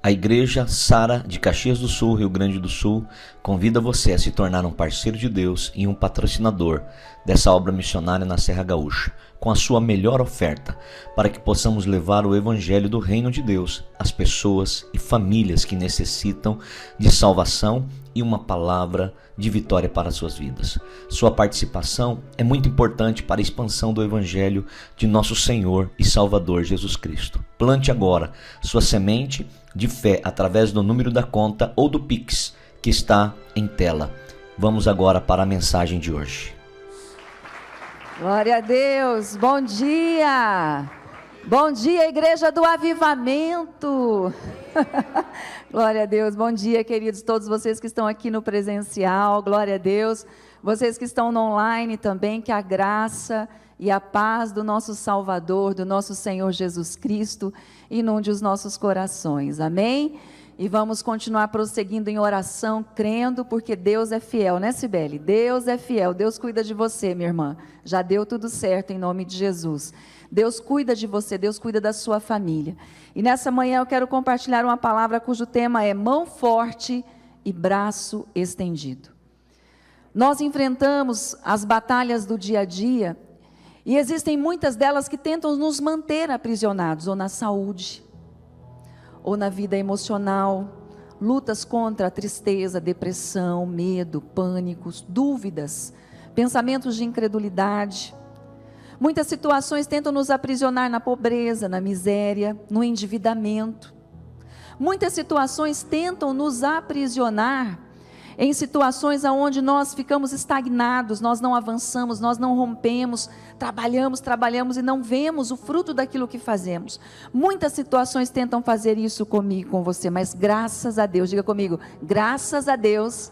A Igreja Sara de Caxias do Sul, Rio Grande do Sul, convida você a se tornar um parceiro de Deus e um patrocinador dessa obra missionária na Serra Gaúcha, com a sua melhor oferta, para que possamos levar o Evangelho do Reino de Deus às pessoas e famílias que necessitam de salvação e uma palavra de vitória para suas vidas. Sua participação é muito importante para a expansão do Evangelho de nosso Senhor e Salvador Jesus Cristo. Plante agora sua semente de fé através do número da conta ou do Pix que está em tela. Vamos agora para a mensagem de hoje. Glória a Deus, bom dia! Bom dia, Igreja do Avivamento! Glória a Deus, bom dia, queridos, todos vocês que estão aqui no presencial, glória a Deus, vocês que estão no online também, que a graça e a paz do nosso Salvador, do nosso Senhor Jesus Cristo, inunde os nossos corações, amém? E vamos continuar prosseguindo em oração, crendo, porque Deus é fiel, né, Cibele? Deus é fiel, Deus cuida de você, minha irmã, já deu tudo certo em nome de Jesus. Deus cuida de você, Deus cuida da sua família. E nessa manhã eu quero compartilhar uma palavra cujo tema é mão forte e braço estendido. Nós enfrentamos as batalhas do dia a dia e existem muitas delas que tentam nos manter aprisionados, ou na saúde, ou na vida emocional, lutas contra a tristeza, depressão, medo, pânicos, dúvidas, pensamentos de incredulidade. Muitas situações tentam nos aprisionar na pobreza, na miséria, no endividamento. Muitas situações tentam nos aprisionar em situações onde nós ficamos estagnados, nós não avançamos, nós não rompemos, trabalhamos e não vemos o fruto daquilo que fazemos. Muitas situações tentam fazer isso comigo, com você, mas graças a Deus, diga comigo, graças a Deus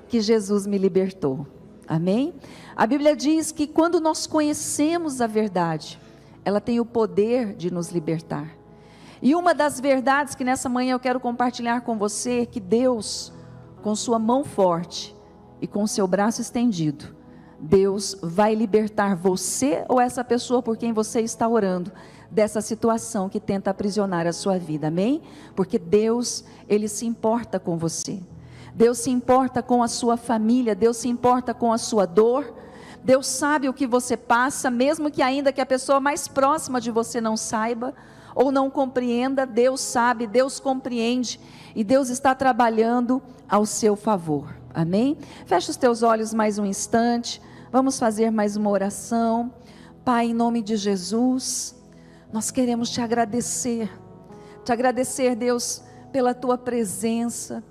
que Jesus me libertou. Amém? A Bíblia diz que quando nós conhecemos a verdade, ela tem o poder de nos libertar. E uma das verdades que nessa manhã eu quero compartilhar com você é que Deus, com sua mão forte e com seu braço estendido, Deus vai libertar você ou essa pessoa por quem você está orando dessa situação que tenta aprisionar a sua vida, amém? Porque Deus, Ele se importa com você, Deus se importa com a sua família, Deus se importa com a sua dor, Deus sabe o que você passa, mesmo que ainda que a pessoa mais próxima de você não saiba, ou não compreenda, Deus sabe, Deus compreende, e Deus está trabalhando ao seu favor, amém? Fecha os teus olhos mais um instante, vamos fazer mais uma oração. Pai, em nome de Jesus, nós queremos te agradecer, Deus, pela tua presença.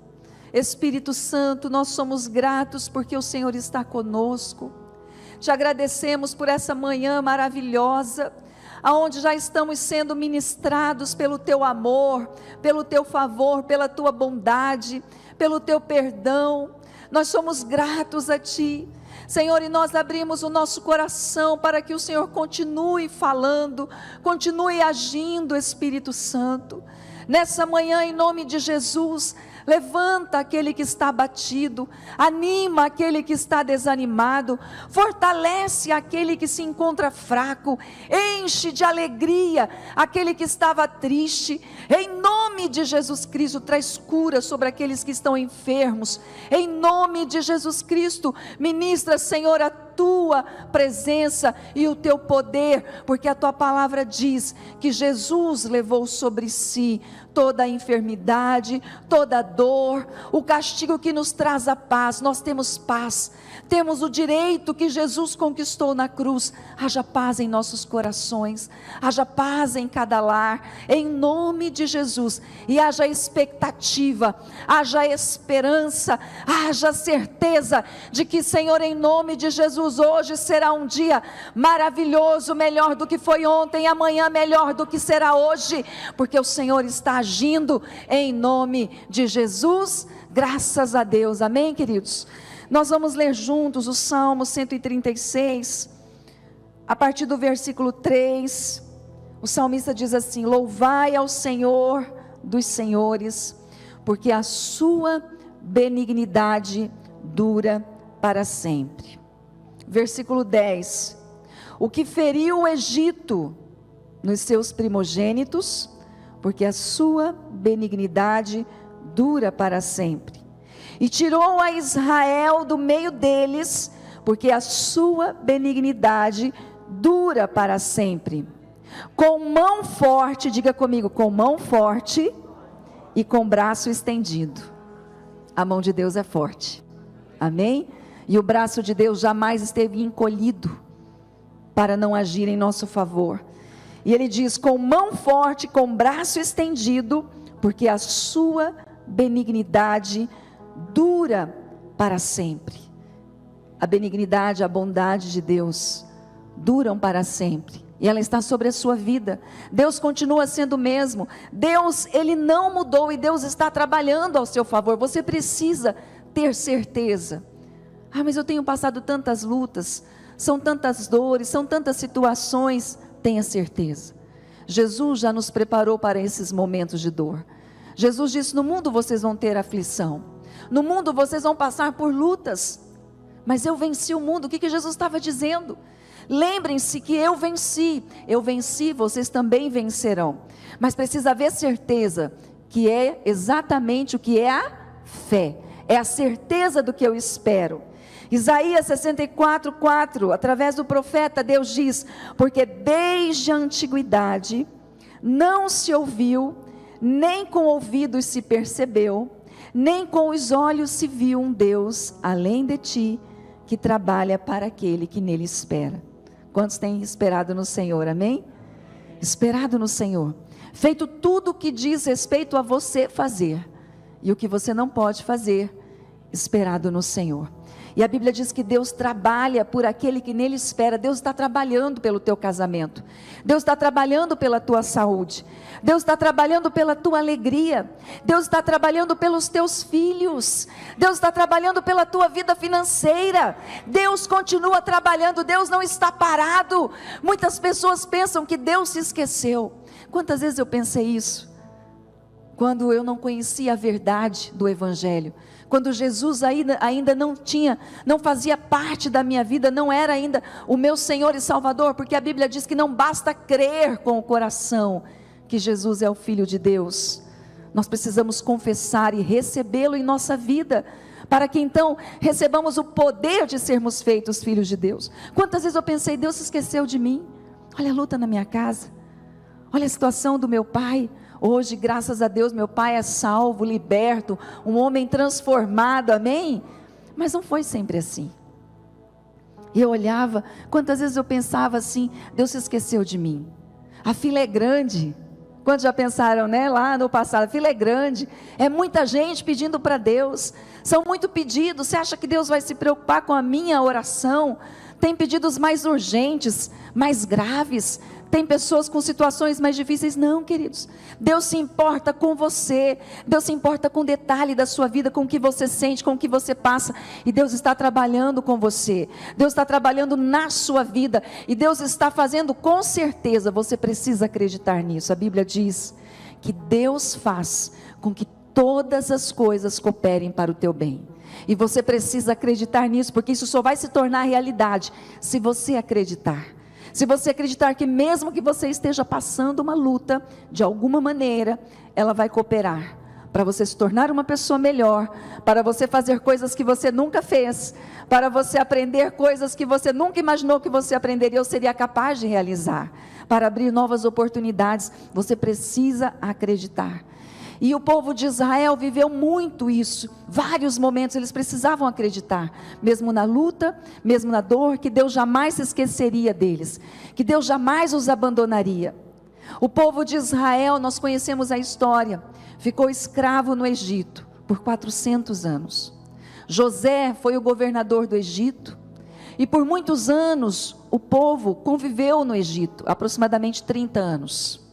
Espírito Santo, nós somos gratos porque o Senhor está conosco, te agradecemos por essa manhã maravilhosa, aonde já estamos sendo ministrados pelo teu amor, pelo teu favor, pela tua bondade, pelo teu perdão. Nós somos gratos a ti, Senhor, e nós abrimos o nosso coração para que o Senhor continue falando, continue agindo, Espírito Santo. Nessa manhã, em nome de Jesus, levanta aquele que está abatido, anima aquele que está desanimado, fortalece aquele que se encontra fraco, enche de alegria aquele que estava triste. Em nome de Jesus Cristo, traz cura sobre aqueles que estão enfermos. Em nome de Jesus Cristo, ministra, Senhor, a tua presença e o teu poder, porque a tua palavra diz que Jesus levou sobre si toda a enfermidade, toda a dor, o castigo que nos traz a paz. Nós temos paz, temos o direito que Jesus conquistou na cruz. Haja paz em nossos corações, haja paz em cada lar, em nome de Jesus, e haja expectativa, haja esperança, haja certeza de que, Senhor, em nome de Jesus, hoje será um dia maravilhoso, melhor do que foi ontem, amanhã melhor do que será hoje, porque o Senhor está agindo em nome de Jesus. Graças a Deus, amém, queridos? Nós vamos ler juntos o Salmo 136, a partir do versículo 3, o salmista diz assim: louvai ao Senhor dos senhores, porque a sua benignidade dura para sempre. Versículo 10, o que feriu o Egito nos seus primogênitos, porque a sua benignidade dura para sempre. E tirou a Israel do meio deles, porque a sua benignidade dura para sempre. Com mão forte, diga comigo, com mão forte e com braço estendido. A mão de Deus é forte, amém? E o braço de Deus jamais esteve encolhido para não agir em nosso favor. E ele diz, com mão forte, com braço estendido, porque a sua benignidade dura para sempre. A benignidade, a bondade de Deus duram para sempre, e ela está sobre a sua vida. Deus continua sendo o mesmo. Deus, Ele não mudou, e Deus está trabalhando ao seu favor. Você precisa ter certeza. Mas eu tenho passado tantas lutas, são tantas dores, são tantas situações. Tenha certeza, Jesus já nos preparou para esses momentos de dor. Jesus disse, no mundo vocês vão ter aflição, no mundo vocês vão passar por lutas, mas eu venci o mundo. O que Jesus estava dizendo? Lembrem-se que eu venci, vocês também vencerão. Mas precisa haver certeza, que é exatamente o que é a fé, é a certeza do que eu espero. Isaías 64:4, através do profeta, Deus diz, porque desde a antiguidade não se ouviu, nem com ouvidos se percebeu, nem com os olhos se viu um Deus além de ti, que trabalha para aquele que nele espera. Quantos têm esperado no Senhor, amém? Esperado no Senhor, feito tudo o que diz respeito a você fazer, e o que você não pode fazer, esperado no Senhor. E a Bíblia diz que Deus trabalha por aquele que nele espera. Deus está trabalhando pelo teu casamento, Deus está trabalhando pela tua saúde, Deus está trabalhando pela tua alegria, Deus está trabalhando pelos teus filhos, Deus está trabalhando pela tua vida financeira. Deus continua trabalhando, Deus não está parado. Muitas pessoas pensam que Deus se esqueceu. Quantas vezes eu pensei isso? Quando eu não conhecia a verdade do Evangelho, quando Jesus ainda não fazia parte da minha vida, não era ainda o meu Senhor e Salvador, porque a Bíblia diz que não basta crer com o coração que Jesus é o Filho de Deus, nós precisamos confessar e recebê-lo em nossa vida, para que então recebamos o poder de sermos feitos filhos de Deus. Quantas vezes eu pensei, Deus se esqueceu de mim? Olha a luta na minha casa, olha a situação do meu pai. Hoje, graças a Deus, meu pai é salvo, liberto, um homem transformado, amém? Mas não foi sempre assim. E eu olhava, quantas vezes eu pensava assim, Deus se esqueceu de mim. A fila é grande. Quantos já pensaram, né, lá no passado, a fila é grande, é muita gente pedindo para Deus, são muito pedidos. Você acha que Deus vai se preocupar com a minha oração? Tem pedidos mais urgentes, mais graves, tem pessoas com situações mais difíceis. Não, queridos, Deus se importa com você, Deus se importa com o detalhe da sua vida, com o que você sente, com o que você passa, e Deus está trabalhando com você, Deus está trabalhando na sua vida, e Deus está fazendo com certeza. Você precisa acreditar nisso. A Bíblia diz que Deus faz com que todas as coisas cooperem para o teu bem, e você precisa acreditar nisso, porque isso só vai se tornar realidade se você acreditar. Se você acreditar que mesmo que você esteja passando uma luta, de alguma maneira, ela vai cooperar para você se tornar uma pessoa melhor, para você fazer coisas que você nunca fez, para você aprender coisas que você nunca imaginou que você aprenderia ou seria capaz de realizar, para abrir novas oportunidades. Você precisa acreditar. E o povo de Israel viveu muito isso, vários momentos eles precisavam acreditar, mesmo na luta, mesmo na dor, que Deus jamais se esqueceria deles, que Deus jamais os abandonaria. O povo de Israel, nós conhecemos a história, ficou escravo no Egito por 400 anos. José foi o governador do Egito, e por muitos anos o povo conviveu no Egito, aproximadamente 30 anos.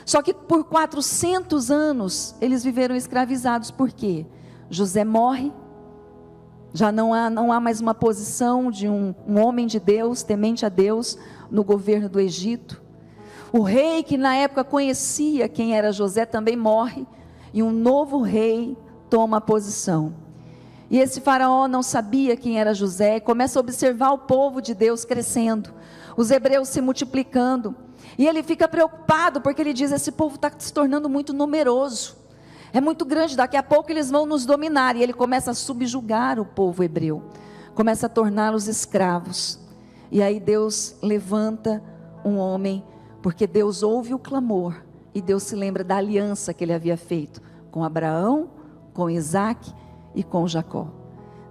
Só que por 400 anos eles viveram escravizados. Por quê? José morre, já não há mais uma posição de um homem de Deus, temente a Deus, no governo do Egito. O rei que na época conhecia quem era José também morre, e um novo rei toma a posição. E esse faraó não sabia quem era José, e começa a observar o povo de Deus crescendo, os hebreus se multiplicando. E ele fica preocupado, porque ele diz: esse povo está se tornando muito numeroso, é muito grande, daqui a pouco eles vão nos dominar. E ele começa a subjugar o povo hebreu, começa a torná-los escravos. E aí Deus levanta um homem, porque Deus ouve o clamor, e Deus se lembra da aliança que ele havia feito com Abraão, com Isaac e com Jacó.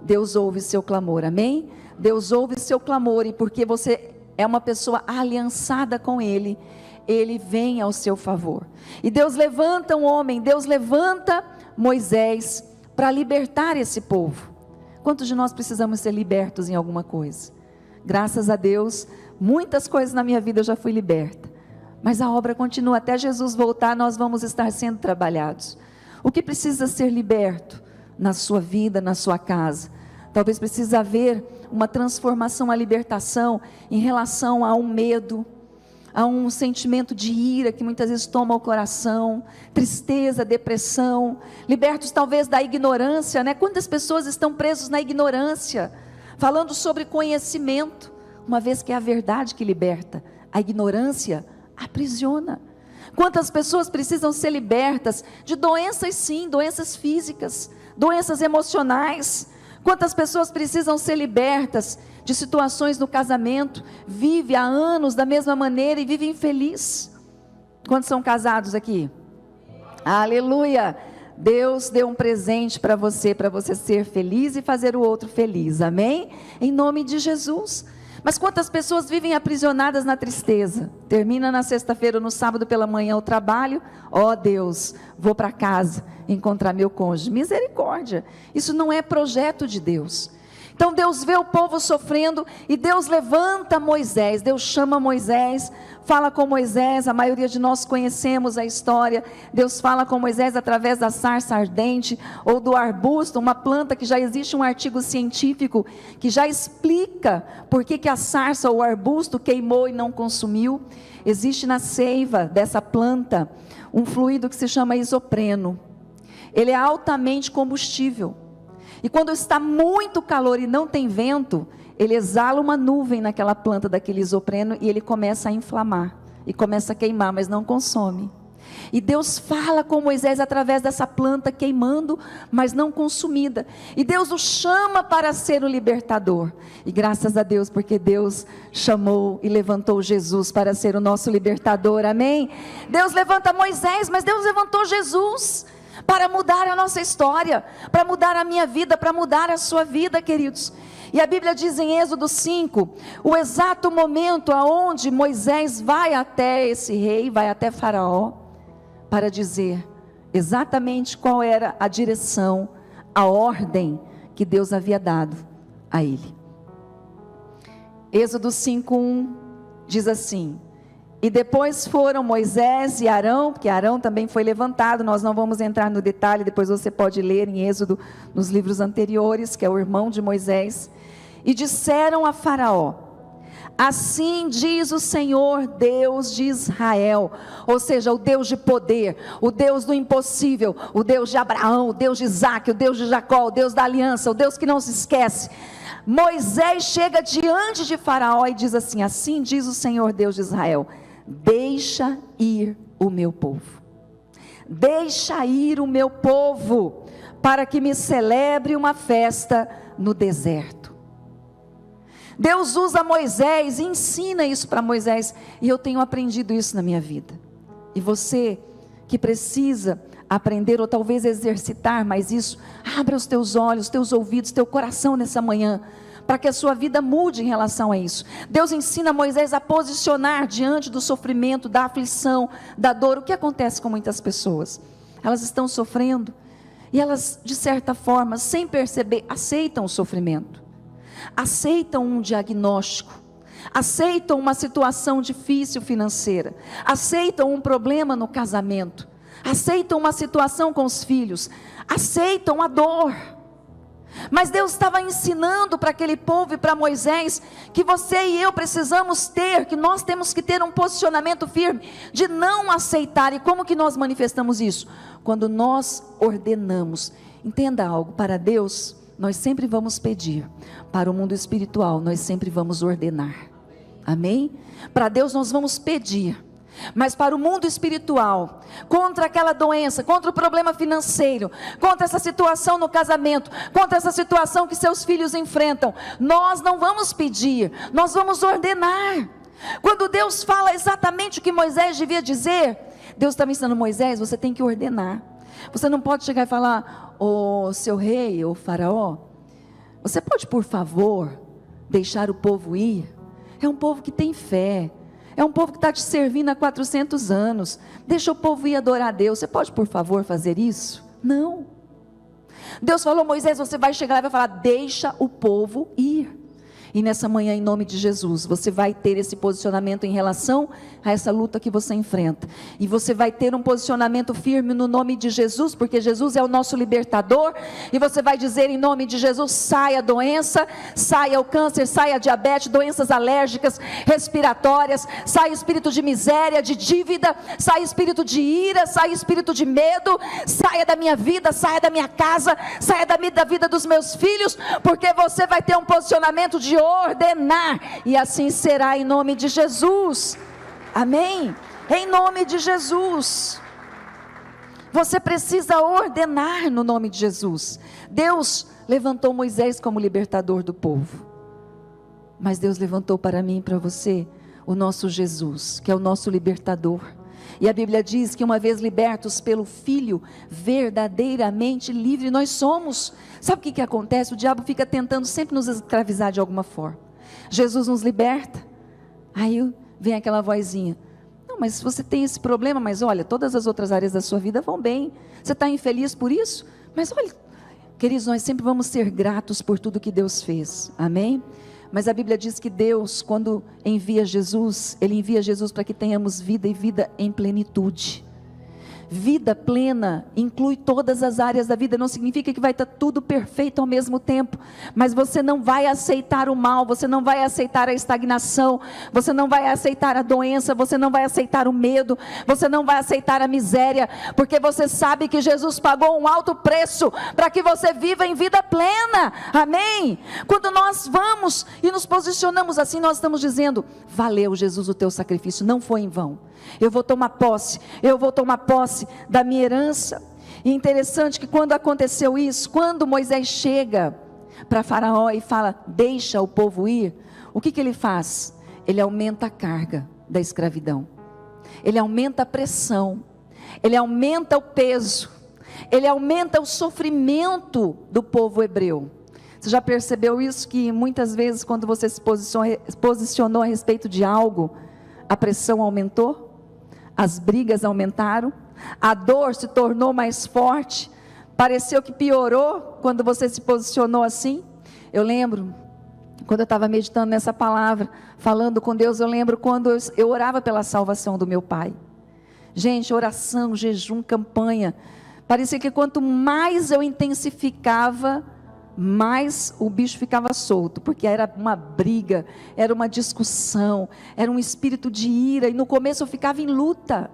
Deus ouve seu clamor, amém? Deus ouve seu clamor, e porque você é uma pessoa aliançada com Ele, Ele vem ao seu favor. E Deus levanta um homem, Deus levanta Moisés para libertar esse povo. Quantos de nós precisamos ser libertos em alguma coisa? Graças a Deus, muitas coisas na minha vida eu já fui liberta, mas a obra continua, até Jesus voltar nós vamos estar sendo trabalhados. O que precisa ser liberto na sua vida, na sua casa? Talvez precise haver uma transformação, uma libertação em relação a um medo, a um sentimento de ira que muitas vezes toma o coração, tristeza, depressão, libertos talvez da ignorância, né? Quantas pessoas estão presas na ignorância, falando sobre conhecimento, uma vez que é a verdade que liberta, a ignorância aprisiona. Quantas pessoas precisam ser libertas de doenças, sim, doenças físicas, doenças emocionais. Quantas pessoas precisam ser libertas de situações no casamento, vive há anos da mesma maneira e vive infeliz. Quantos são casados aqui? Aleluia! Deus deu um presente para você ser feliz e fazer o outro feliz, amém? Em nome de Jesus. Mas quantas pessoas vivem aprisionadas na tristeza? Termina na sexta-feira ou no sábado pela manhã o trabalho, ó Deus, vou para casa encontrar meu cônjuge. Misericórdia, isso não é projeto de Deus. Então Deus vê o povo sofrendo e Deus levanta Moisés, Deus chama Moisés, fala com Moisés. A maioria de nós conhecemos a história. Deus fala com Moisés através da sarça ardente ou do arbusto, uma planta que já existe um artigo científico que já explica por que a sarça ou o arbusto queimou e não consumiu. Existe na seiva dessa planta um fluido que se chama isopreno. Ele é altamente combustível. E quando está muito calor e não tem vento, ele exala uma nuvem naquela planta daquele isopreno e ele começa a inflamar e começa a queimar, mas não consome. E Deus fala com Moisés através dessa planta queimando, mas não consumida. E Deus o chama para ser o libertador. E graças a Deus, porque Deus chamou e levantou Jesus para ser o nosso libertador, amém? Deus levanta Moisés, mas Deus levantou Jesus para mudar a nossa história, para mudar a minha vida, para mudar a sua vida, queridos. E a Bíblia diz em Êxodo 5, o exato momento aonde Moisés vai até esse rei, vai até Faraó, para dizer exatamente qual era a direção, a ordem que Deus havia dado a ele. Êxodo 5:1 diz assim: e depois foram Moisés e Arão, porque Arão também foi levantado, nós não vamos entrar no detalhe, depois você pode ler em Êxodo, nos livros anteriores, que é o irmão de Moisés, e disseram a Faraó: assim diz o Senhor Deus de Israel, ou seja, o Deus de poder, o Deus do impossível, o Deus de Abraão, o Deus de Isaac, o Deus de Jacó, o Deus da aliança, o Deus que não se esquece. Moisés chega diante de Faraó e diz assim: assim diz o Senhor Deus de Israel, deixa ir o meu povo, deixa ir o meu povo, para que me celebre uma festa no deserto. Deus usa Moisés e ensina isso para Moisés, e eu tenho aprendido isso na minha vida. E você que precisa aprender, ou talvez exercitar mais isso, abra os teus olhos, teus ouvidos, teu coração nessa manhã, para que a sua vida mude em relação a isso. Deus ensina Moisés a posicionar diante do sofrimento, da aflição, da dor. O que acontece com muitas pessoas? Elas estão sofrendo, e elas, de certa forma, sem perceber, aceitam o sofrimento, aceitam um diagnóstico, aceitam uma situação difícil financeira, aceitam um problema no casamento, aceitam uma situação com os filhos, aceitam a dor. Mas Deus estava ensinando para aquele povo e para Moisés, que você e eu precisamos ter, que nós temos que ter um posicionamento firme, de não aceitar. E como que nós manifestamos isso? Quando nós ordenamos. Entenda algo, para Deus nós sempre vamos pedir, para o mundo espiritual nós sempre vamos ordenar, amém? Para Deus nós vamos pedir, Mas para o mundo espiritual, contra aquela doença, contra o problema financeiro, contra essa situação no casamento, contra essa situação que seus filhos enfrentam, nós não vamos pedir, nós vamos ordenar. Quando Deus fala exatamente o que Moisés devia dizer, Deus está me ensinando: Moisés, você tem que ordenar. Você não pode chegar e falar: ô seu rei, ô faraó, você pode por favor deixar o povo ir? É um povo que tem fé, é um povo que está te servindo há 400 anos, deixa o povo ir adorar a Deus, você pode por favor fazer isso? Não. Deus falou: Moisés, você vai chegar lá e vai falar: deixa o povo ir. E nessa manhã, em nome de Jesus, você vai ter esse posicionamento em relação a essa luta que você enfrenta. E você vai ter um posicionamento firme no nome de Jesus, porque Jesus é o nosso libertador. E você vai dizer em nome de Jesus: saia a doença, saia o câncer, saia a diabetes, doenças alérgicas, respiratórias, saia espírito de miséria, de dívida, saia espírito de ira, saia espírito de medo, saia da minha vida, saia da minha casa, saia da vida dos meus filhos, porque você vai ter um posicionamento de ordenar, e assim será em nome de Jesus. Amém? Em nome de Jesus. Você precisa ordenar no nome de Jesus. Deus levantou Moisés como libertador do povo, mas Deus levantou para mim e para você o nosso Jesus, que é o nosso libertador. E a Bíblia diz que uma vez libertos pelo Filho, verdadeiramente livre nós somos. Sabe o que acontece? O diabo fica tentando sempre nos escravizar de alguma forma. Jesus nos liberta, aí vem aquela vozinha: não, mas você tem esse problema, mas olha, todas as outras áreas da sua vida vão bem, você está infeliz por isso? Mas olha, queridos, nós sempre vamos ser gratos por tudo que Deus fez, amém? Mas a Bíblia diz que Deus, quando envia Jesus, Ele envia Jesus para que tenhamos vida, e vida em plenitude. Vida plena inclui todas as áreas da vida. Não significa que vai estar tudo perfeito ao mesmo tempo, mas você não vai aceitar o mal, você não vai aceitar a estagnação, você não vai aceitar a doença, você não vai aceitar o medo, você não vai aceitar a miséria, porque você sabe que Jesus pagou um alto preço para que você viva em vida plena, amém? Quando nós vamos e nos posicionamos assim, nós estamos dizendo: valeu, Jesus, o teu sacrifício não foi em vão. Eu vou tomar posse da minha herança. E interessante que quando aconteceu isso, quando Moisés chega para Faraó e fala: deixa o povo ir, o que ele faz? Ele aumenta a carga da escravidão, ele aumenta a pressão, ele aumenta o peso, ele aumenta o sofrimento do povo hebreu. Você já percebeu isso? Que muitas vezes quando você se posicionou a respeito de algo, a pressão aumentou, as brigas aumentaram, a dor se tornou mais forte, pareceu que piorou quando você se posicionou assim. Eu lembro, quando eu estava meditando nessa palavra, falando com Deus, eu lembro quando eu orava pela salvação do meu pai. Gente, oração, jejum, campanha, parecia que quanto mais eu intensificava, mais o bicho ficava solto, porque era uma briga, era uma discussão, era um espírito de ira, e no começo eu ficava em luta,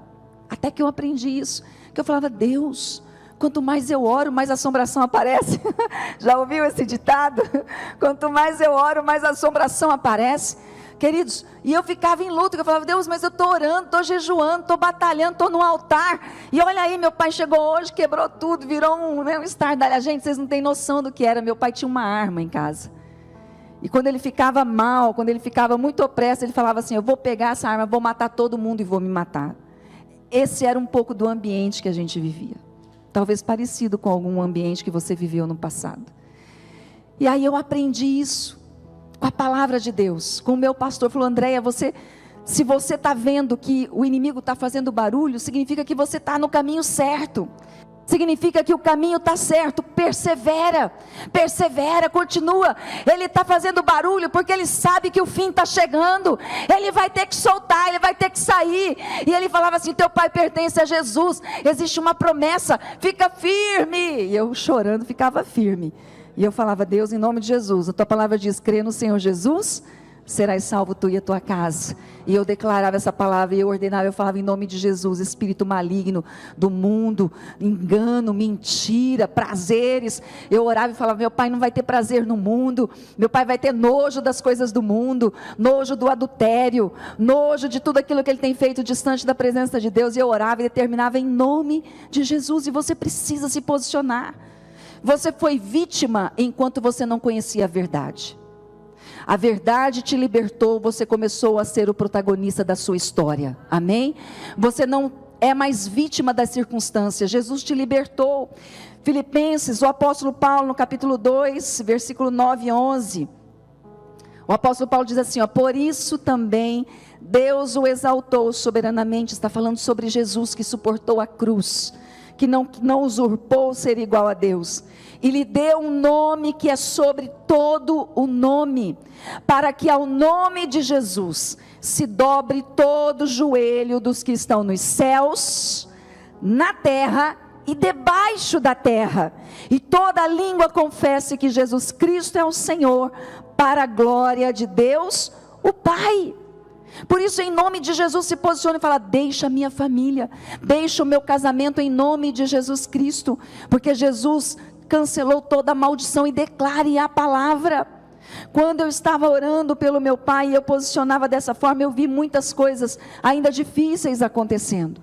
até que eu aprendi isso, que eu falava: Deus, quanto mais eu oro, mais assombração aparece. Já ouviu esse ditado? Quanto mais eu oro, mais assombração aparece. Queridos, e eu ficava em luta, eu falava: Deus, mas eu estou orando, estou jejuando, estou batalhando, estou no altar, e olha aí, meu pai chegou hoje, quebrou tudo, virou um estardalha. Gente, vocês não têm noção do que era. Meu pai tinha uma arma em casa, e quando ele ficava mal, quando ele ficava muito opresso, ele falava assim: eu vou pegar essa arma, vou matar todo mundo e vou me matar. Esse era um pouco do ambiente que a gente vivia, talvez parecido com algum ambiente que você viveu no passado. E aí eu aprendi isso com a palavra de Deus, com o meu pastor. Falou: Andréia, se você está vendo que o inimigo está fazendo barulho, significa que você está no caminho certo, significa que o caminho está certo. Persevera, continua. Ele está fazendo barulho porque ele sabe que o fim está chegando, ele vai ter que soltar, ele vai ter que sair. E ele falava assim: teu pai pertence a Jesus, existe uma promessa, fica firme. E eu chorando ficava firme, e eu falava: Deus, em nome de Jesus, a tua palavra diz: crê no Senhor Jesus, serás salvo tu e a tua casa. E eu declarava essa palavra, e eu ordenava, eu falava em nome de Jesus, espírito maligno do mundo, engano, mentira, prazeres. Eu orava e falava, meu pai não vai ter prazer no mundo, meu pai vai ter nojo das coisas do mundo, nojo do adultério, nojo de tudo aquilo que ele tem feito distante da presença de Deus. E eu orava e determinava em nome de Jesus. E você precisa se posicionar. Você foi vítima enquanto você não conhecia a verdade. A verdade te libertou, você começou a ser o protagonista da sua história, amém? Você não é mais vítima das circunstâncias, Jesus te libertou. Filipenses, o apóstolo Paulo no capítulo 2, versículo 9 e 11, o apóstolo Paulo diz assim, por isso também Deus o exaltou soberanamente, está falando sobre Jesus que suportou a cruz, que não usurpou ser igual a Deus, e lhe deu um nome que é sobre todo o nome, para que ao nome de Jesus se dobre todo o joelho dos que estão nos céus, na terra e debaixo da terra, e toda língua confesse que Jesus Cristo é o Senhor, para a glória de Deus o Pai. Por isso, em nome de Jesus, se posiciona e fala, deixa a minha família, deixa o meu casamento em nome de Jesus Cristo, porque Jesus cancelou toda a maldição, e declare a palavra. Quando eu estava orando pelo meu pai, e eu posicionava dessa forma, eu vi muitas coisas ainda difíceis acontecendo,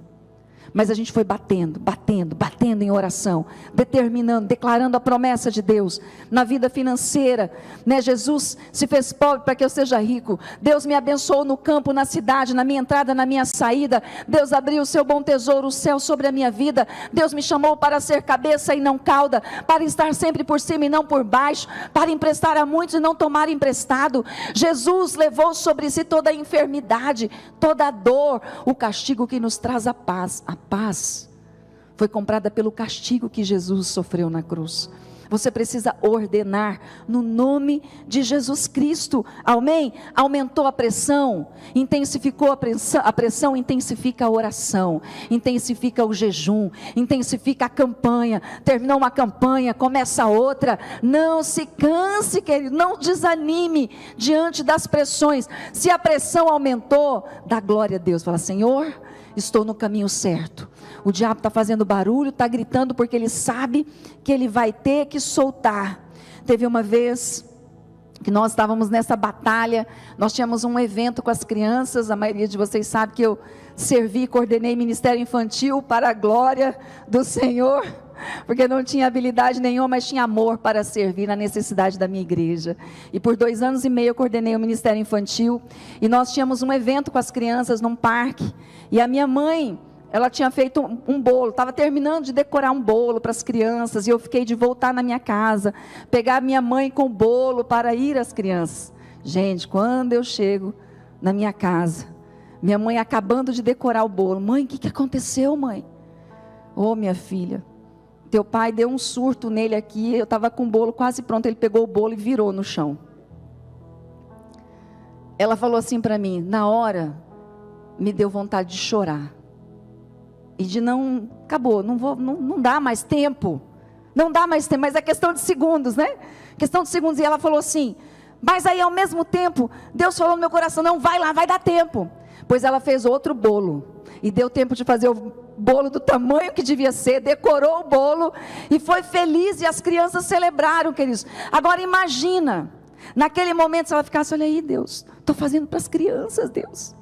mas a gente foi batendo em oração, determinando, declarando a promessa de Deus, na vida financeira, né? Jesus se fez pobre para que eu seja rico, Deus me abençoou no campo, na cidade, na minha entrada, na minha saída, Deus abriu o seu bom tesouro, o céu sobre a minha vida, Deus me chamou para ser cabeça e não cauda, para estar sempre por cima e não por baixo, para emprestar a muitos e não tomar emprestado. Jesus levou sobre si toda a enfermidade, toda a dor, o castigo que nos traz a paz. A paz foi comprada pelo castigo que Jesus sofreu na cruz. Você precisa ordenar no nome de Jesus Cristo, amém? Aumentou a pressão, intensificou a pressão, intensifica a oração, intensifica o jejum, intensifica a campanha. Terminou uma campanha, começa outra. Não se canse, querido, não desanime diante das pressões. Se a pressão aumentou, dá glória a Deus, fala, Senhor, estou no caminho certo. O diabo está fazendo barulho, está gritando, porque ele sabe que ele vai ter que soltar. Teve uma vez que nós estávamos nessa batalha, nós tínhamos um evento com as crianças, a maioria de vocês sabe que eu servi, coordenei ministério infantil para a glória do Senhor, porque não tinha habilidade nenhuma, mas tinha amor para servir na necessidade da minha igreja. E por 2 anos e meio eu coordenei o ministério infantil, e nós tínhamos um evento com as crianças num parque, e a minha mãe, ela tinha feito um bolo, estava terminando de decorar um bolo para as crianças, e eu fiquei de voltar na minha casa, pegar a minha mãe com o bolo para ir às crianças. Gente, quando eu chego na minha casa, minha mãe acabando de decorar o bolo, mãe, o que aconteceu, mãe? Ô, minha filha, teu pai deu um surto nele aqui, eu estava com o bolo quase pronto, ele pegou o bolo e virou no chão. Ela falou assim para mim, na hora, me deu vontade de chorar. E de acabou, não dá mais tempo. Não dá mais tempo, mas é questão de segundos, né? Questão de segundos. E ela falou assim, mas aí ao mesmo tempo, Deus falou no meu coração, não, vai lá, vai dar tempo. Pois ela fez outro bolo. E deu tempo de fazer o bolo do tamanho que devia ser, decorou o bolo e foi feliz, e as crianças celebraram, queridos. Agora imagina, naquele momento, se ela ficasse, olha aí, Deus, estou fazendo para as crianças, Deus.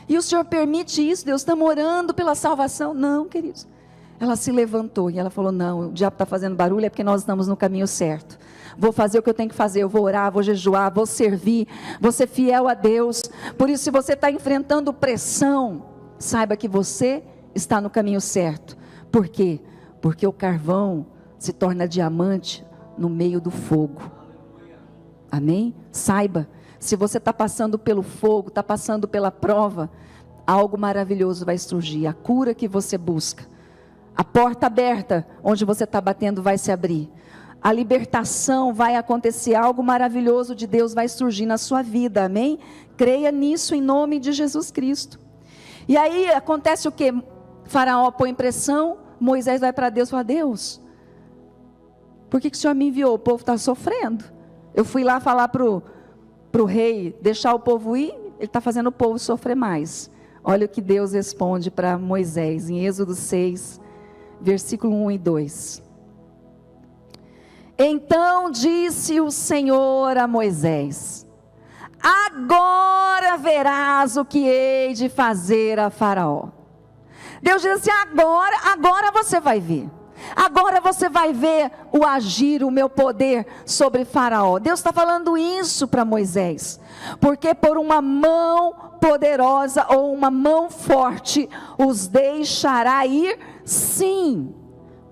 E o Senhor permite isso, Deus, estamos orando pela salvação. Não, queridos. Ela se levantou e ela falou, não, o diabo está fazendo barulho, é porque nós estamos no caminho certo. Vou fazer o que eu tenho que fazer, eu vou orar, vou jejuar, vou servir, vou ser fiel a Deus. Por isso, se você está enfrentando pressão, saiba que você está no caminho certo. Por quê? Porque o carvão se torna diamante no meio do fogo. Amém? Saiba. Se você está passando pelo fogo, está passando pela prova, algo maravilhoso vai surgir. A cura que você busca, a porta aberta onde você está batendo vai se abrir. A libertação vai acontecer, algo maravilhoso de Deus vai surgir na sua vida, amém? Creia nisso em nome de Jesus Cristo. E aí acontece o que? Faraó põe pressão, Moisés vai para Deus e fala, Deus, por que o Senhor me enviou? O povo está sofrendo. Eu fui lá falar para para o rei deixar o povo ir, ele está fazendo o povo sofrer mais. Olha o que Deus responde para Moisés, em Êxodo 6, versículo 1 e 2. Então disse o Senhor a Moisés: agora verás o que hei de fazer a Faraó. Deus diz assim: agora você vai ver. Agora você vai ver o agir, o meu poder sobre Faraó. Deus está falando isso para Moisés, porque por uma mão poderosa ou uma mão forte os deixará ir, sim.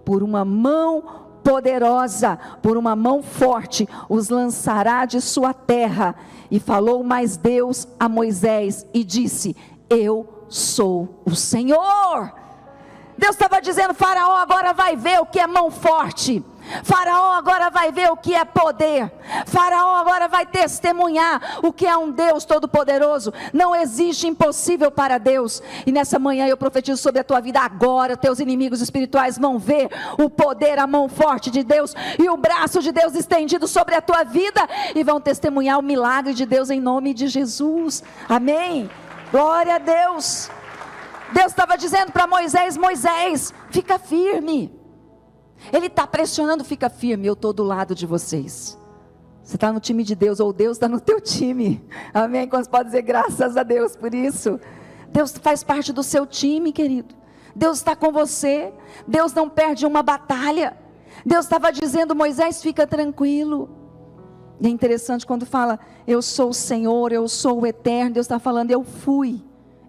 Por uma mão poderosa, por uma mão forte os lançará de sua terra. E falou mais Deus a Moisés e disse: eu sou o Senhor. Deus estava dizendo: Faraó agora vai ver o que é mão forte. Faraó agora vai ver o que é poder. Faraó agora vai testemunhar o que é um Deus todo-poderoso. Não existe impossível para Deus. E nessa manhã eu profetizo sobre a tua vida. Agora teus inimigos espirituais vão ver o poder, a mão forte de Deus e o braço de Deus estendido sobre a tua vida, e vão testemunhar o milagre de Deus em nome de Jesus. Amém. Glória a Deus. Deus estava dizendo para Moisés: Moisés, fica firme. Ele está pressionando: fica firme, eu estou do lado de vocês. Você está no time de Deus, ou Deus está no teu time. Amém? Quantos podem dizer graças a Deus por isso? Deus faz parte do seu time, querido. Deus está com você. Deus não perde uma batalha. Deus estava dizendo: Moisés, fica tranquilo. E é interessante quando fala: eu sou o Senhor, eu sou o Eterno. Deus está falando: eu fui,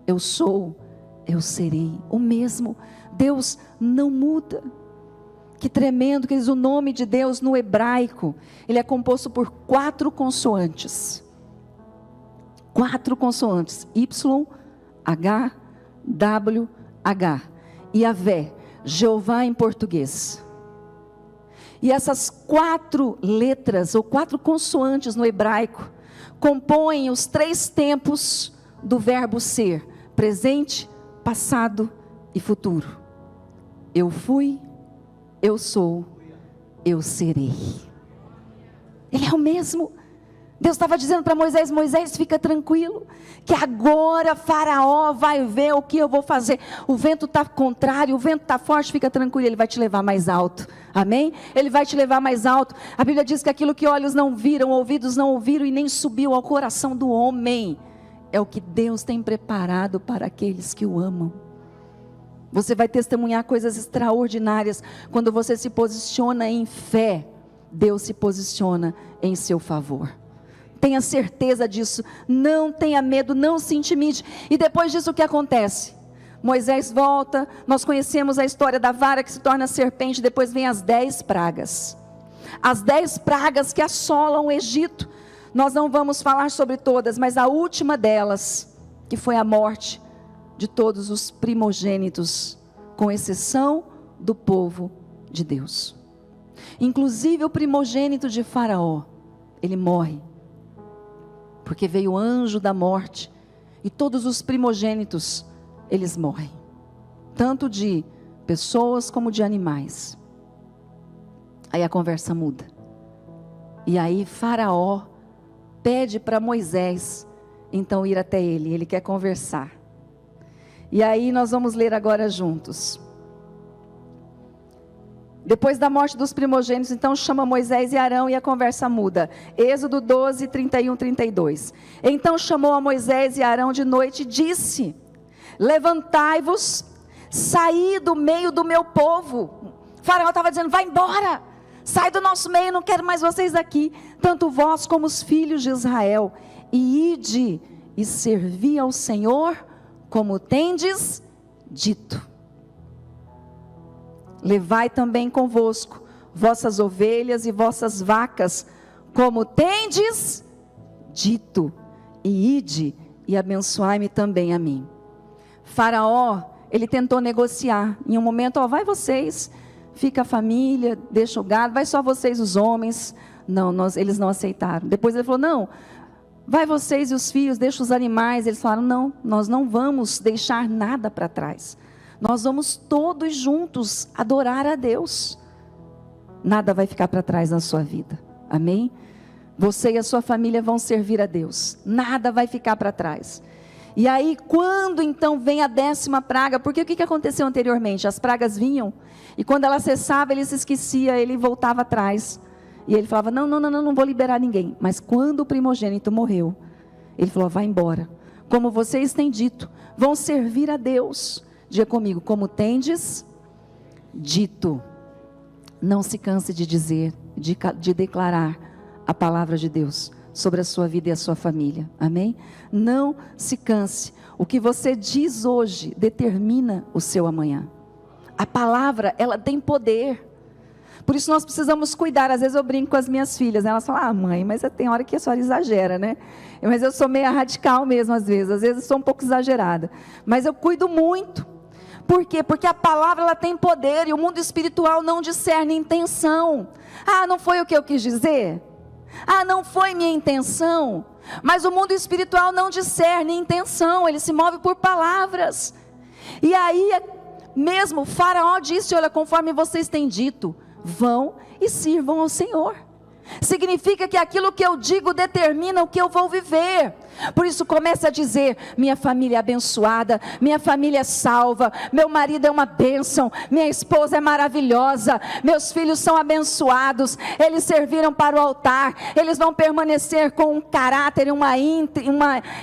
eu sou, eu serei o mesmo. Deus não muda. Que tremendo, que diz o nome de Deus no hebraico. Ele é composto por 4 consoantes. 4 consoantes. Y, H, W, H. Yahvé, Jeová em português. E essas 4 letras, ou 4 consoantes no hebraico, compõem os 3 tempos do verbo ser: presente, passado e futuro. Eu fui, eu sou, eu serei. Ele é o mesmo. Deus estava dizendo para Moisés: Moisés, fica tranquilo, que agora Faraó vai ver o que eu vou fazer. O vento está contrário, o vento está forte, fica tranquilo, ele vai te levar mais alto. Amém? Ele vai te levar mais alto. A Bíblia diz que aquilo que olhos não viram, ouvidos não ouviram e nem subiu ao coração do homem, é o que Deus tem preparado para aqueles que o amam. Você vai testemunhar coisas extraordinárias quando você se posiciona em fé. Deus se posiciona em seu favor. Tenha certeza disso. Não tenha medo, não se intimide. E depois disso, o que acontece? Moisés volta. Nós conhecemos a história da vara que se torna serpente. Depois vem as 10 pragas. As 10 pragas que assolam o Egito. Nós não vamos falar sobre todas, mas a última delas, que foi a morte de todos os primogênitos, com exceção do povo de Deus. Inclusive o primogênito de Faraó, ele morre, porque veio o anjo da morte, e todos os primogênitos, eles morrem, tanto de pessoas como de animais. Aí a conversa muda, e aí Faraó pede para Moisés, então, ir até ele. Ele quer conversar. E aí nós vamos ler agora juntos. Depois da morte dos primogênitos, então chama Moisés e Arão e a conversa muda. Êxodo 12, 31, 32. Então chamou a Moisés e Arão de noite e disse: levantai-vos, saí do meio do meu povo. Faraó estava dizendo: vai embora, sai do nosso meio, não quero mais vocês aqui, tanto vós como os filhos de Israel, e ide e servi ao Senhor, como tendes dito. Levai também convosco vossas ovelhas e vossas vacas, como tendes dito, e ide e abençoai-me também a mim. Faraó, ele tentou negociar, em um momento: vai vocês, fica a família, deixa o gado, vai só vocês os homens. Não, eles não aceitaram. Depois ele falou: não, vai vocês e os filhos, deixa os animais. Eles falaram: não, nós não vamos deixar nada para trás. Nós vamos todos juntos adorar a Deus. Nada vai ficar para trás na sua vida. Amém? Você e a sua família vão servir a Deus. Nada vai ficar para trás. E aí, quando então vem a 10ª praga, porque o que aconteceu anteriormente? As pragas vinham, e quando ela cessava, ele se esquecia, ele voltava atrás. E ele falava, não vou liberar ninguém. Mas quando o primogênito morreu, ele falou, vai embora. Como vocês têm dito, vão servir a Deus. Diga comigo, como tendes dito. Não se canse de dizer, de declarar a palavra de Deus sobre a sua vida e a sua família, amém? Não se canse, o que você diz hoje determina o seu amanhã. A palavra, ela tem poder, por isso nós precisamos cuidar. Às vezes eu brinco com as minhas filhas, né? Elas falam, mãe, mas tem hora que a senhora exagera, né? Mas eu sou meio radical mesmo às vezes eu sou um pouco exagerada, mas eu cuido muito. Por quê? Porque a palavra, ela tem poder, e o mundo espiritual não discerne intenção. Não foi o que eu quis dizer? Não foi minha intenção. Mas o mundo espiritual não discerne intenção, ele se move por palavras. E aí, mesmo Faraó disse, olha, conforme vocês têm dito, vão e sirvam ao Senhor. Significa que aquilo que eu digo determina o que eu vou viver. Por isso comece a dizer, minha família é abençoada, minha família é salva, meu marido é uma bênção, minha esposa é maravilhosa, meus filhos são abençoados, eles serviram para o altar, eles vão permanecer com um caráter, uma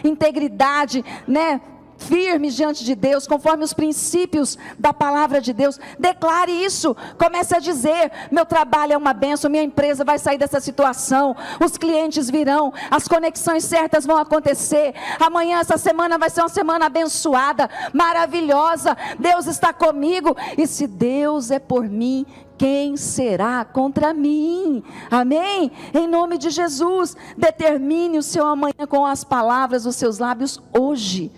integridade, né? Firmes diante de Deus, conforme os princípios da palavra de Deus. Declare isso, comece a dizer, meu trabalho é uma bênção, minha empresa vai sair dessa situação, os clientes virão, as conexões certas vão acontecer, amanhã, essa semana vai ser uma semana abençoada, maravilhosa, Deus está comigo, e se Deus é por mim, quem será contra mim? Amém? Em nome de Jesus, determine o seu amanhã com as palavras dos seus lábios hoje.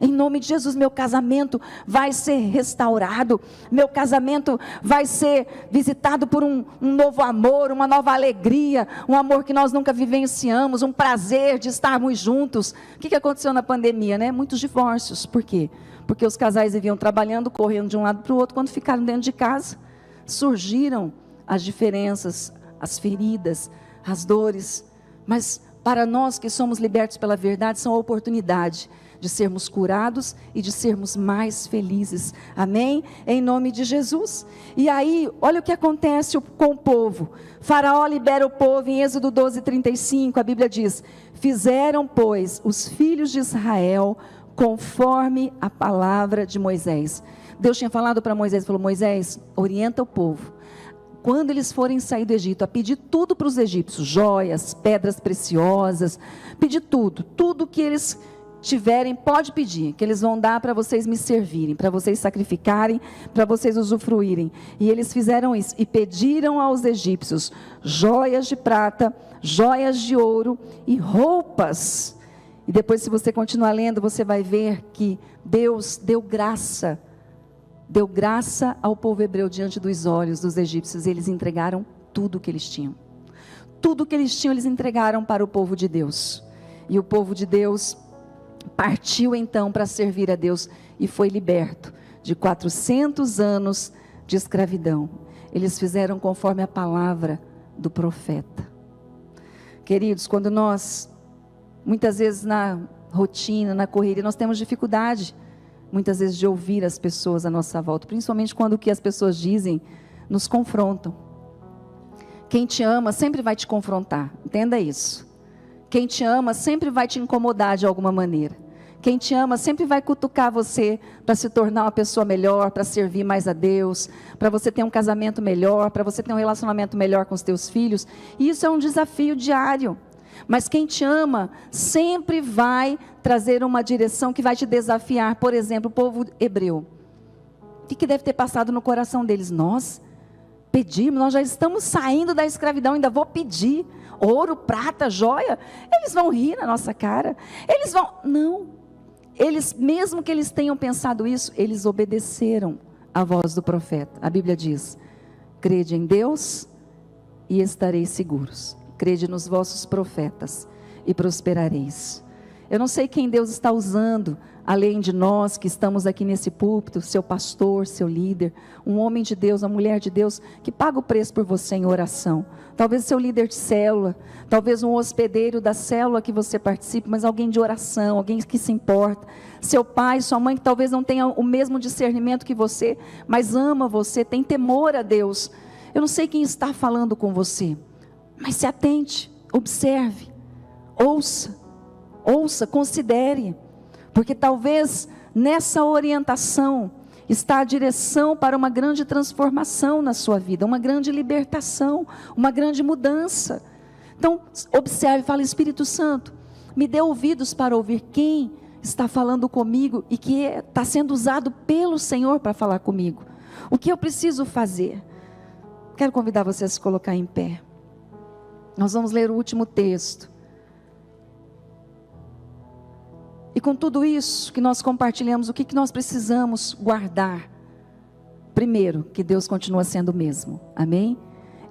Em nome de Jesus, meu casamento vai ser restaurado, meu casamento vai ser visitado por um novo amor, uma nova alegria, um amor que nós nunca vivenciamos, um prazer de estarmos juntos. O que aconteceu na pandemia, né? Muitos divórcios. Por quê? Porque os casais viviam trabalhando, correndo de um lado para o outro, quando ficaram dentro de casa, surgiram as diferenças, as feridas, as dores. Mas para nós que somos libertos pela verdade, são a oportunidade de sermos curados e de sermos mais felizes, amém? Em nome de Jesus. E aí, olha o que acontece com o povo. Faraó libera o povo em Êxodo 12:35, a Bíblia diz, fizeram, pois, os filhos de Israel conforme a palavra de Moisés. Deus tinha falado para Moisés, falou, Moisés, orienta o povo, quando eles forem sair do Egito, a pedir tudo para os egípcios, joias, pedras preciosas, pedir tudo que eles tiverem, pode pedir, que eles vão dar para vocês me servirem, para vocês sacrificarem, para vocês usufruírem. E eles fizeram isso, e pediram aos egípcios joias de prata, joias de ouro e roupas. E depois, se você continuar lendo, você vai ver que Deus deu graça ao povo hebreu diante dos olhos dos egípcios, e eles entregaram tudo que eles tinham. Tudo que eles tinham, eles entregaram para o povo de Deus. E o povo de Deus partiu então para servir a Deus e foi liberto de 400 anos de escravidão. Eles fizeram conforme a palavra do profeta. Queridos, quando nós, muitas vezes na rotina, na correria, nós temos dificuldade, muitas vezes, de ouvir as pessoas à nossa volta, principalmente quando o que as pessoas dizem nos confrontam. Quem te ama sempre vai te confrontar, entenda isso. Quem te ama sempre vai te incomodar de alguma maneira. Quem te ama sempre vai cutucar você para se tornar uma pessoa melhor, para servir mais a Deus, para você ter um casamento melhor, para você ter um relacionamento melhor com os teus filhos. E isso é um desafio diário. Mas quem te ama sempre vai trazer uma direção que vai te desafiar. Por exemplo, o povo hebreu. O que deve ter passado no coração deles? Nós pedimos, nós já estamos saindo da escravidão, ainda vou pedir ouro, prata, joia. Eles vão rir na nossa cara. Eles vão... Não. Eles, mesmo que eles tenham pensado isso, eles obedeceram à voz do profeta. A Bíblia diz, crede em Deus e estareis seguros. Crede nos vossos profetas e prosperareis. Eu não sei quem Deus está usando além de nós que estamos aqui nesse púlpito, seu pastor, seu líder, um homem de Deus, uma mulher de Deus, que paga o preço por você em oração. Talvez seu líder de célula, talvez um hospedeiro da célula que você participe, mas alguém de oração, alguém que se importa. Seu pai, sua mãe, que talvez não tenha o mesmo discernimento que você, mas ama você, tem temor a Deus. Eu não sei quem está falando com você, mas se atente, observe, ouça, considere. Porque talvez nessa orientação está a direção para uma grande transformação na sua vida, uma grande libertação, uma grande mudança. Então, observe, fala: Espírito Santo, me dê ouvidos para ouvir quem está falando comigo e que está sendo usado pelo Senhor para falar comigo. O que eu preciso fazer? Quero convidar você a se colocar em pé. Nós vamos ler o último texto. E com tudo isso que nós compartilhamos, o que nós precisamos guardar? Primeiro, que Deus continua sendo o mesmo, amém?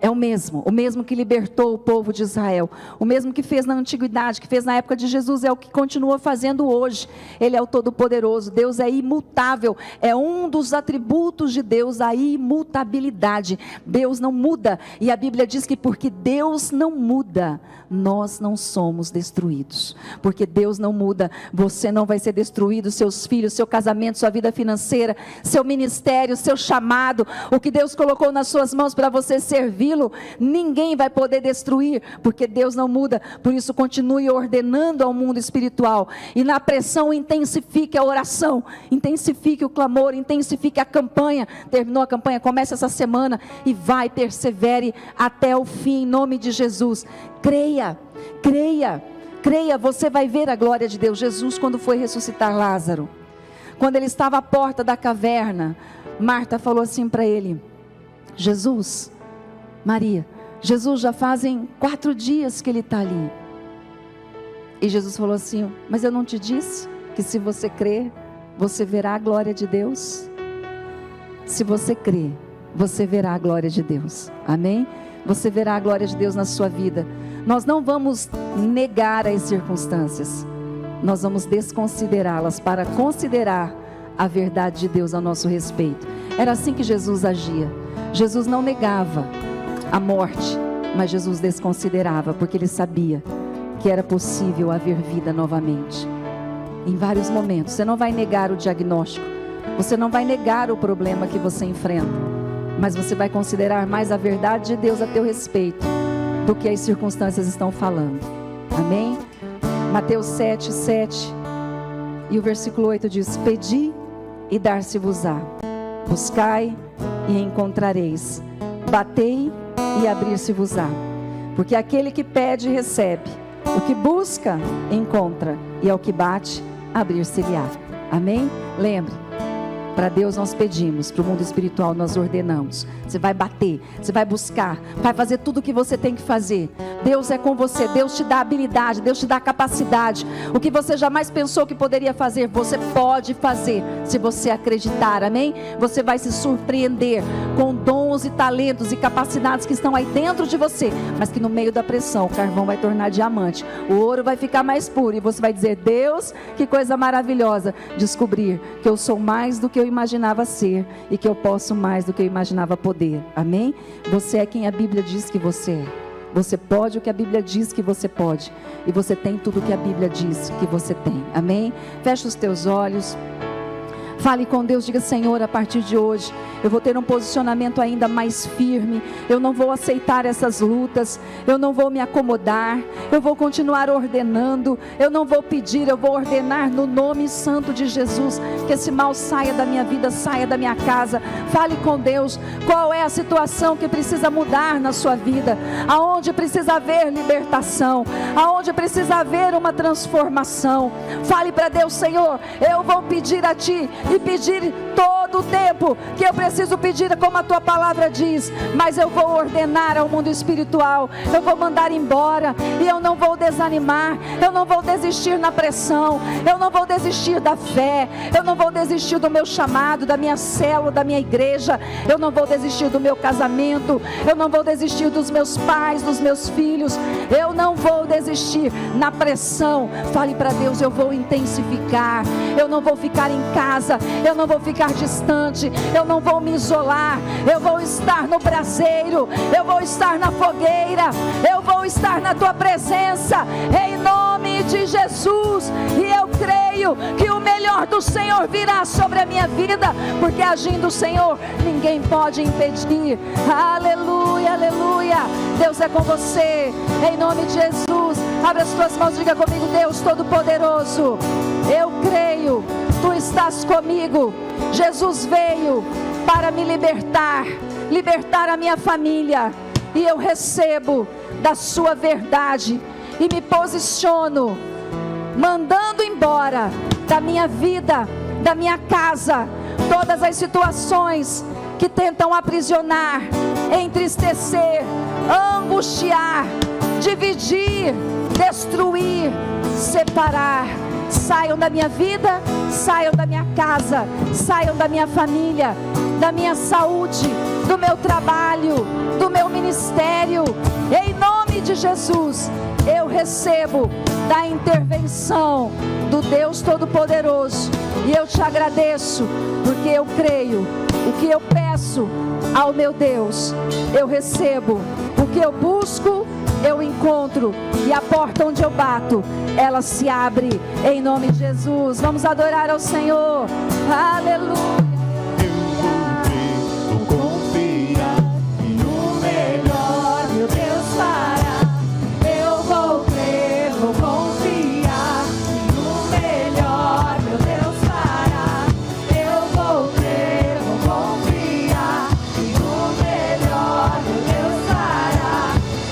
É o mesmo que libertou o povo de Israel, o mesmo que fez na antiguidade, que fez na época de Jesus, é o que continua fazendo hoje. Ele é o Todo-Poderoso, Deus é imutável, é um dos atributos de Deus, a imutabilidade. Deus não muda, e a Bíblia diz que porque Deus não muda, nós não somos destruídos. Porque Deus não muda, você não vai ser destruído, seus filhos, seu casamento, sua vida financeira, seu ministério, seu chamado, o que Deus colocou nas suas mãos para você servir, ninguém vai poder destruir, porque Deus não muda. Por isso continue ordenando ao mundo espiritual, e na pressão intensifique a oração, intensifique o clamor, intensifique a campanha. Terminou a campanha, comece essa semana e vai, persevere até o fim, em nome de Jesus. Creia, você vai ver a glória de Deus. Jesus, quando foi ressuscitar Lázaro, quando ele estava à porta da caverna, Marta falou assim para ele: Maria, Jesus, já fazem 4 dias que ele está ali. E Jesus falou assim: mas eu não te disse que se você crer, você verá a glória de Deus? Se você crer, você verá a glória de Deus, amém? Você verá a glória de Deus na sua vida. Nós não vamos negar as circunstâncias, nós vamos desconsiderá-las para considerar a verdade de Deus a nosso respeito. Era assim que Jesus agia. Jesus não negava a morte, mas Jesus desconsiderava, porque ele sabia que era possível haver vida novamente. Em vários momentos, você não vai negar o diagnóstico, você não vai negar o problema que você enfrenta, mas você vai considerar mais a verdade de Deus a teu respeito do que as circunstâncias estão falando, amém? Mateus 7, e o versículo 8 diz: pedi e dar-se-vos-á, buscai e encontrareis, batei e abrir-se-vos-á, porque aquele que pede recebe, o que busca encontra, e ao que bate abrir-se-lhe-á, amém? Lembre, para Deus nós pedimos, para o mundo espiritual nós ordenamos. Você vai bater, você vai buscar, vai fazer tudo o que você tem que fazer. Deus é com você, Deus te dá habilidade, Deus te dá capacidade. O que você jamais pensou que poderia fazer, você pode fazer, se você acreditar, amém? Você vai se surpreender com dons e talentos e capacidades que estão aí dentro de você, mas que no meio da pressão, o carvão vai tornar diamante, o ouro vai ficar mais puro, e você vai dizer: Deus, que coisa maravilhosa, descobrir que eu sou mais do que eu imaginava ser, e que eu posso mais do que eu imaginava poder, amém? Você é quem a Bíblia diz que você é, você pode o que a Bíblia diz que você pode, e você tem tudo o que a Bíblia diz que você tem, amém? Fecha os teus olhos, fale com Deus, diga: Senhor, a partir de hoje eu vou ter um posicionamento ainda mais firme, eu não vou aceitar essas lutas, eu não vou me acomodar, eu vou continuar ordenando, eu não vou pedir, eu vou ordenar no nome santo de Jesus, que esse mal saia da minha vida, saia da minha casa. Fale com Deus, qual é a situação que precisa mudar na sua vida, aonde precisa haver libertação, aonde precisa haver uma transformação. Fale para Deus: Senhor, eu vou pedir a Ti e pedir todo o tempo que eu preciso pedir, como a tua palavra diz, mas eu vou ordenar ao mundo espiritual, eu vou mandar embora, e eu não vou desanimar, eu não vou desistir na pressão, eu não vou desistir da fé, eu não vou desistir do meu chamado, da minha célula, da minha igreja, eu não vou desistir do meu casamento, eu não vou desistir dos meus pais, dos meus filhos, eu não vou desistir na pressão. Fale para Deus: eu vou intensificar, eu não vou ficar em casa, eu não vou ficar distante, eu não vou me isolar, eu vou estar no braseiro, eu vou estar na fogueira, eu vou estar na tua presença, em nome de Jesus. E eu creio que o melhor do Senhor virá sobre a minha vida, porque agindo o Senhor, ninguém pode impedir. Aleluia, aleluia. Deus é com você, em nome de Jesus. Abre as tuas mãos, diga comigo: Deus Todo-Poderoso, eu creio, tu estás comigo. Jesus veio para me libertar, libertar a minha família, e eu recebo da sua verdade e me posiciono, mandando embora da minha vida, da minha casa, todas as situações que tentam aprisionar, entristecer, angustiar, dividir, destruir, separar. Saiam da minha vida, saiam da minha casa, saiam da minha família, da minha saúde, do meu trabalho, do meu ministério. Em nome de Jesus, eu recebo da intervenção do Deus Todo-Poderoso, e eu te agradeço, porque eu creio. O que eu peço ao meu Deus, eu recebo. O que eu busco, eu encontro, e a porta onde eu bato, ela se abre, em nome de Jesus. Vamos adorar ao Senhor. Aleluia. Eu vou confiar que o melhor meu Deus fará. Eu vou crer, vou confiar que o melhor meu Deus fará. Eu vou crer, vou confiar que o melhor meu Deus fará.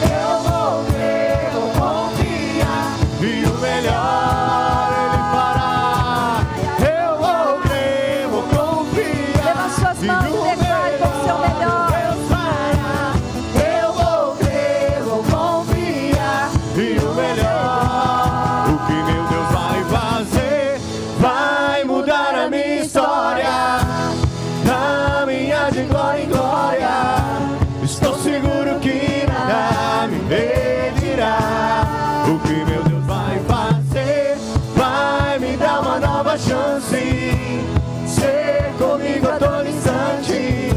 Eu vou crer, vou confiar e o melhor Ele fará. Eu vou crer, vou confiar. Leva as suas mãos e declare como seu melhor. Deus fará. Eu vou crer, vou confiar e o melhor. O que meu Deus vai fazer vai mudar a minha história, caminhar de glória em glória. Estou seguro que nada me impedirá. O que meu Deus vai fazer vai me dar uma nova chance. Ser comigo a todo instante.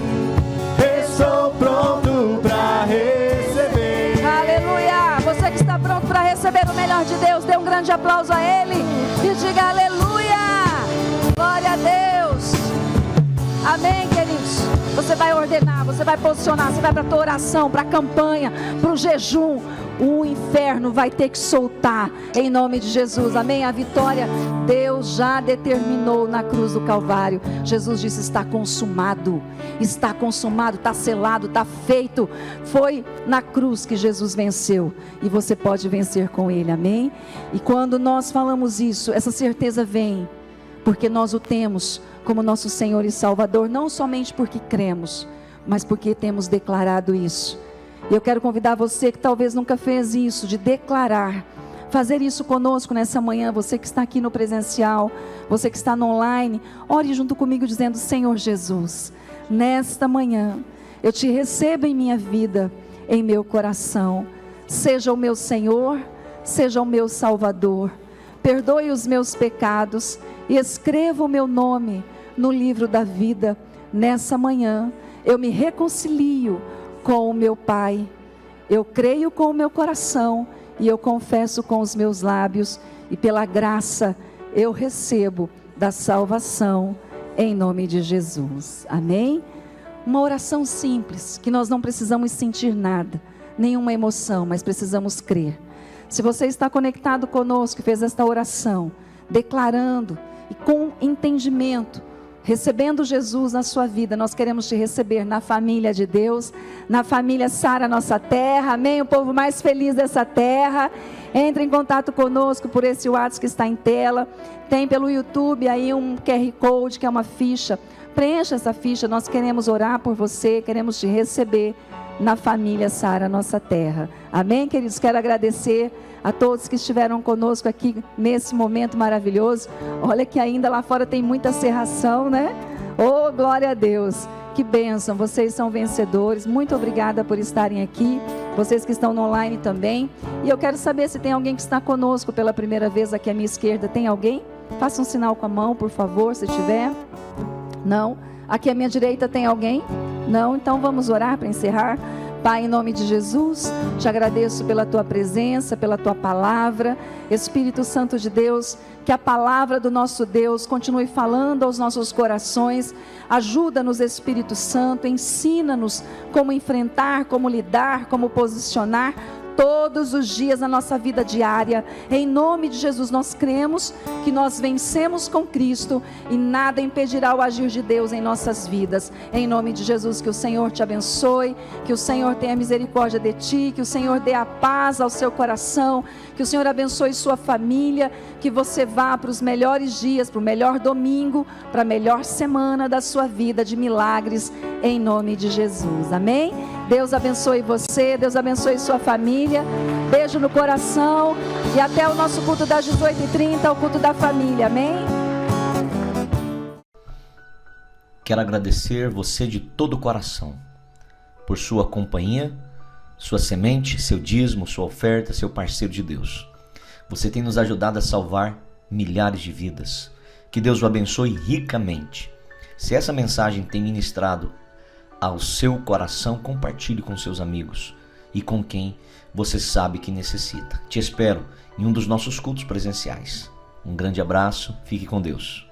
Estou pronto para receber. Aleluia. Você que está pronto para receber o melhor de Deus, dê um grande aplauso a Ele e diga aleluia. Glória a Deus. Amém, queridos. Você vai ordenar, você vai posicionar, você vai para a tua oração, para a campanha, para o jejum. O inferno vai ter que soltar, em nome de Jesus. Amém? A vitória Deus já determinou na cruz do Calvário. Jesus disse: está consumado, está selado, está feito. Foi na cruz que Jesus venceu, e você pode vencer com Ele. Amém? E quando nós falamos isso, essa certeza vem porque nós o temos como nosso Senhor e Salvador, não somente porque cremos, mas porque temos declarado isso. E eu quero convidar você que talvez nunca fez isso, de declarar, fazer isso conosco nessa manhã. Você que está aqui no presencial, você que está no online, ore junto comigo dizendo: Senhor Jesus, nesta manhã eu te recebo em minha vida, em meu coração. Seja o meu Senhor, seja o meu Salvador. Perdoe os meus pecados e escreva o meu nome no livro da vida. Nessa manhã eu me reconcilio com o meu Pai. Eu creio com o meu coração e eu confesso com os meus lábios, e pela graça eu recebo da salvação, em nome de Jesus. Amém? Uma oração simples, que nós não precisamos sentir nada, nenhuma emoção, mas precisamos crer. Se você está conectado conosco e fez esta oração, declarando e com entendimento recebendo Jesus na sua vida, nós queremos te receber na família de Deus, na família Sara Nossa Terra, amém? O povo mais feliz dessa terra. Entre em contato conosco por esse WhatsApp que está em tela, tem pelo YouTube aí um QR Code que é uma ficha, preencha essa ficha, nós queremos orar por você, queremos te receber na família Sara Nossa Terra, amém, queridos? Quero agradecer a todos que estiveram conosco aqui nesse momento maravilhoso. Olha que ainda lá fora tem muita serração, né? Oh, glória a Deus, que bênção, vocês são vencedores. Muito obrigada por estarem aqui, vocês que estão no online também. E eu quero saber se tem alguém que está conosco pela primeira vez aqui à minha esquerda. Tem alguém? Faça um sinal com a mão, por favor, se tiver. Não? Aqui à minha direita tem alguém? Não? Então vamos orar para encerrar. Pai, em nome de Jesus, te agradeço pela tua presença, pela tua palavra. Espírito Santo de Deus, que a palavra do nosso Deus continue falando aos nossos corações. Ajuda-nos, Espírito Santo, ensina-nos como enfrentar, como lidar, como posicionar todos os dias na nossa vida diária. Em nome de Jesus, nós cremos que nós vencemos com Cristo e nada impedirá o agir de Deus em nossas vidas. Em nome de Jesus, que o Senhor te abençoe, que o Senhor tenha misericórdia de ti, que o Senhor dê a paz ao seu coração, que o Senhor abençoe sua família, que você vá para os melhores dias, para o melhor domingo, para a melhor semana da sua vida de milagres, em nome de Jesus, amém? Deus abençoe você, Deus abençoe sua família, beijo no coração e até o nosso culto das 18h30, o culto da família, amém? Quero agradecer você de todo o coração por sua companhia, sua semente, seu dízimo, sua oferta, seu parceiro de Deus. Você tem nos ajudado a salvar milhares de vidas. Que Deus o abençoe ricamente. Se essa mensagem tem ministrado ao seu coração, compartilhe com seus amigos e com quem você sabe que necessita. Te espero em um dos nossos cultos presenciais. Um grande abraço, fique com Deus.